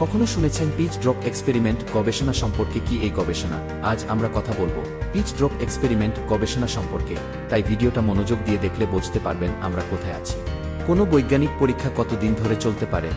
কখনো শুনেছেন pitch drop experiment গবেষণা সম্পর্কে? কি এই গবেষণা? আজ আমরা কথা বলবো পিচ ড্রপ এক্সপেরিমেন্ট গবেষণা সম্পর্কে, তাই ভিডিওটা মনোযোগ দিয়ে দেখলে বুঝতে পারবেন আমরা কোথায় আছি। কোনো বৈজ্ঞানিক পরীক্ষা কতদিন ধরে চলতে পারে?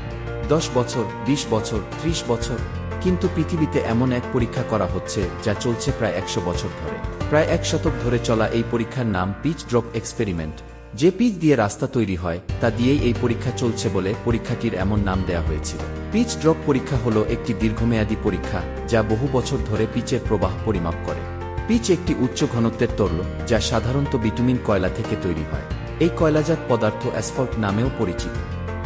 10 বছর, 20 বছর, 30 বছর? কিন্তু পৃথিবীতে এমন এক পরীক্ষা করা হচ্ছে যা চলছে প্রায় 100 বছর ধরে। প্রায় 1 শতক ধরে চলা এই পরীক্ষার নাম পিচ ড্রপ এক্সপেরিমেন্ট। যে পিচ দিয়ে রাস্তা তৈরি হয় তা দিয়েই এই পরীক্ষা চলছে বলে পরীক্ষাটির এমন নাম দেয়া হয়েছিল। পিচ ড্রপ পরীক্ষা হলো একটি দীর্ঘমেয়াদী পরীক্ষা যা বহু বছর ধরে পিচের প্রবাহ পরিমাপ করে। পিচ একটি উচ্চ ঘনত্বের তরল যা সাধারণত বিটুমিন কয়লা থেকে তৈরি হয়। এই কয়লাজাত পদার্থ অ্যাসফল্ট নামেও পরিচিত।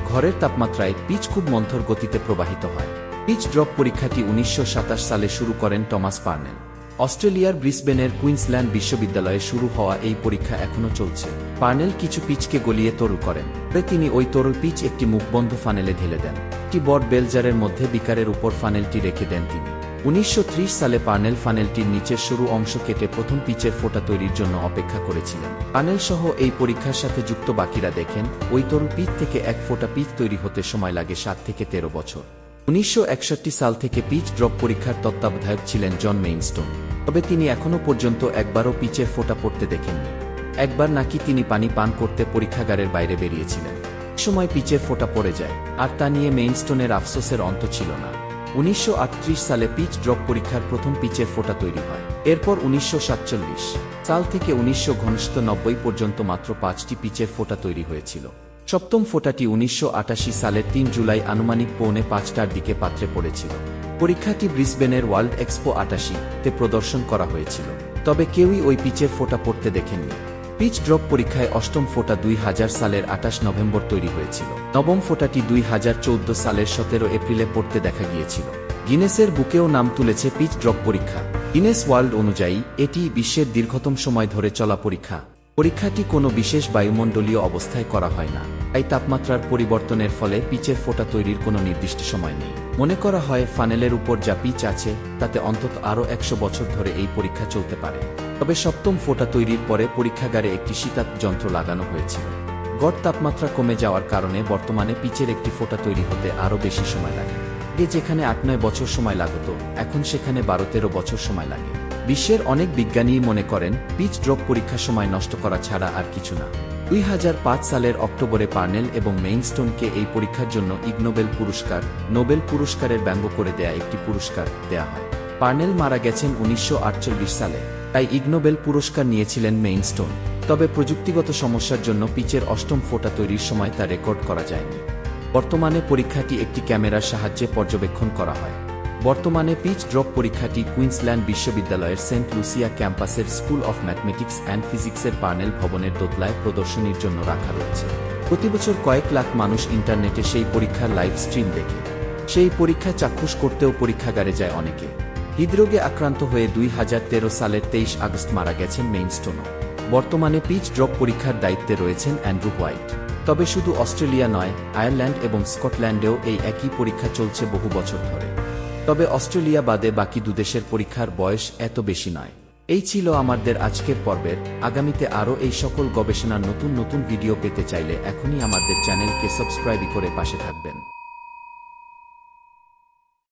ঘরের তাপমাত্রায় পিচ খুব মন্থর গতিতে প্রবাহিত হয়। পিচ ড্রপ পরীক্ষাটি 1927 সালে শুরু করেন টমাস পার্নেল। অস্ট্রেলিয়ার ব্রিসবেনের কুইন্সল্যান্ড বিশ্ববিদ্যালয়ে শুরু হওয়া এই পরীক্ষা এখনও চলছে। পার্নেল কিছু পিচকে গলিয়ে তরল করেন, পরে তিনি ওই তরল পিচ একটি মুখবন্ধ ফানেলে ঢেলে দেন। একটি বড় বেলজারের মধ্যে বিকারের উপর ফানেলটি রেখে দেন তিনি। 1930 সালে পার্নেল ফানেলটির নিচের সরু অংশ কেটে প্রথম পিচের ফোঁটা তৈরির জন্য অপেক্ষা করেছিলেন। পার্নেল সহ এই পরীক্ষার সাথে যুক্ত বাকিরা দেখেন ওই তরল পিচ থেকে এক ফোঁটা পিচ তৈরি হতে সময় লাগে 7 থেকে 13 বছর। 1961 সাল থেকে পিচ ড্রপ পরীক্ষার তত্ত্বাবধায়ক ছিলেন জন মেইনস্টোন। তবে তিনি এখনও পর্যন্ত একবারও পিচের ফোঁটা পড়তে দেখেননি। একবার নাকি তিনি পানি পান করতে পরীক্ষাগারের বাইরে বেরিয়েছিলেন। সময় পিচের ফোঁটা পড়ে যায়, আর তা নিয়ে মেইনস্টোনের আফসোসের অন্ত ছিল না। 1938 সালে পিচ ড্রপ পরীক্ষার প্রথম পিচের ফোঁটা তৈরি হয়। এরপর 1947 সাল থেকে 1990 পর্যন্ত মাত্র 5টি পিচের ফোঁটা তৈরি হয়েছিল। সপ্তম ফোঁটাটি 1988 সালের 3 জুলাই আনুমানিক পৌনে 5টার দিকে পাত্রে পড়েছিল। পরীক্ষাটি ব্রিসবেনের ওয়ার্ল্ড এক্সপো 88-তে প্রদর্শন করা হয়েছিল। তবে কেউই ওই পিচের ফোঁটা পড়তে দেখেননি। পিচ ড্রপ পরীক্ষায় অষ্টম ফোঁটা 2000 সালের 28 নভেম্বর তৈরি হয়েছিল। নবম ফোঁটাটি 2014 সালের 17 এপ্রিলে পড়তে দেখা গিয়েছিল। গিনেসের বুকেও নাম তুলেছে পিচ ড্রপ পরীক্ষা। গিনেস ওয়ার্ল্ড অনুযায়ী এটি বিশ্বের দীর্ঘতম সময় ধরে চলা পরীক্ষা। পরীক্ষাটি কোনো বিশেষ বায়ুমণ্ডলীয় অবস্থায় করা হয় না, তাই তাপমাত্রার পরিবর্তনের ফলে পিচের ফোঁটা তৈরির কোনো নির্দিষ্ট সময় নেই। মনে করা হয় ফানেলের উপর যা পিচ আছে তাতে অন্তত আরও 100 বছর ধরে এই পরীক্ষা চলতে পারে। তবে সপ্তম ফোঁটা তৈরির পরে পরীক্ষাগারে একটি শীতাত যন্ত্র লাগানো হয়েছিল। গড় তাপমাত্রা কমে যাওয়ার কারণে বর্তমানে পিচের একটি ফোঁটা তৈরি হতে আরও বেশি সময় লাগে। আগে যেখানে 8-9 বছর সময় লাগত, এখন সেখানে 12-13 বছর সময় লাগে। বিশ্বের অনেক বিজ্ঞানীই মনে করেন পিচ ড্রপ পরীক্ষার সময় নষ্ট করা ছাড়া আর কিছু না। 2005 সালের অক্টোবরে পার্নেল এবং মেইনস্টোনকে এই পরীক্ষার জন্য ইগ নোবেল পুরস্কার, নোবেল পুরস্কারের ব্যঙ্গ করে দেয়া একটি পুরস্কার দেয়া হয়। পার্নেল মারা গেছেন 1948 সালে, তাই ইগ নোবেল পুরস্কার নিয়েছিলেন মেইনস্টোন। তবে প্রযুক্তিগত সমস্যার জন্য পিচের অষ্টম ফোঁটা তৈরির সময় তা রেকর্ড করা যায়নি। বর্তমানে পরীক্ষাটি একটি ক্যামেরার সাহায্যে পর্যবেক্ষণ করা হয়। বর্তমানে পিচ ড্রপ পরীক্ষাটি কুইন্সল্যান্ড বিশ্ববিদ্যালয়ের সেন্ট লুসিয়া ক্যাম্পাসের স্কুল অফ ম্যাথমেটিক্স অ্যান্ড ফিজিক্সের পার্নেল ভবনের দোতলায় প্রদর্শনীর জন্য রাখা রয়েছে। প্রতিবছর কয়েক লাখ মানুষ ইন্টারনেটে সেই পরীক্ষার লাইভ স্ট্রিম দেখে। সেই পরীক্ষা চাক্ষুষ করতেও পরীক্ষাগারে যায় অনেকে। হৃদরোগে আক্রান্ত হয়ে 2013 সালের 23 আগস্ট মারা গেছেন মেইনস্টোনও। বর্তমানে পিচ ড্রপ পরীক্ষার দায়িত্বে রয়েছেন অ্যান্ড্রু হোয়াইট। তবে শুধু অস্ট্রেলিয়া নয়, আয়ারল্যান্ড এবং স্কটল্যান্ডেও এই একই পরীক্ষা চলছে বহু বছর ধরে। তবে অস্ট্রেলিয়া বাদে বাকি দুদেশের পরীক্ষার বয়স এত বেশি নয়। এই ছিল আমাদের আজকের পর্বের। আগামীতে আরও এই সকল গবেষণার নতুন নতুন ভিডিও পেতে চাইলে এখনই আমাদের চ্যানেলকে সাবস্ক্রাইব করে পাশে থাকবেন।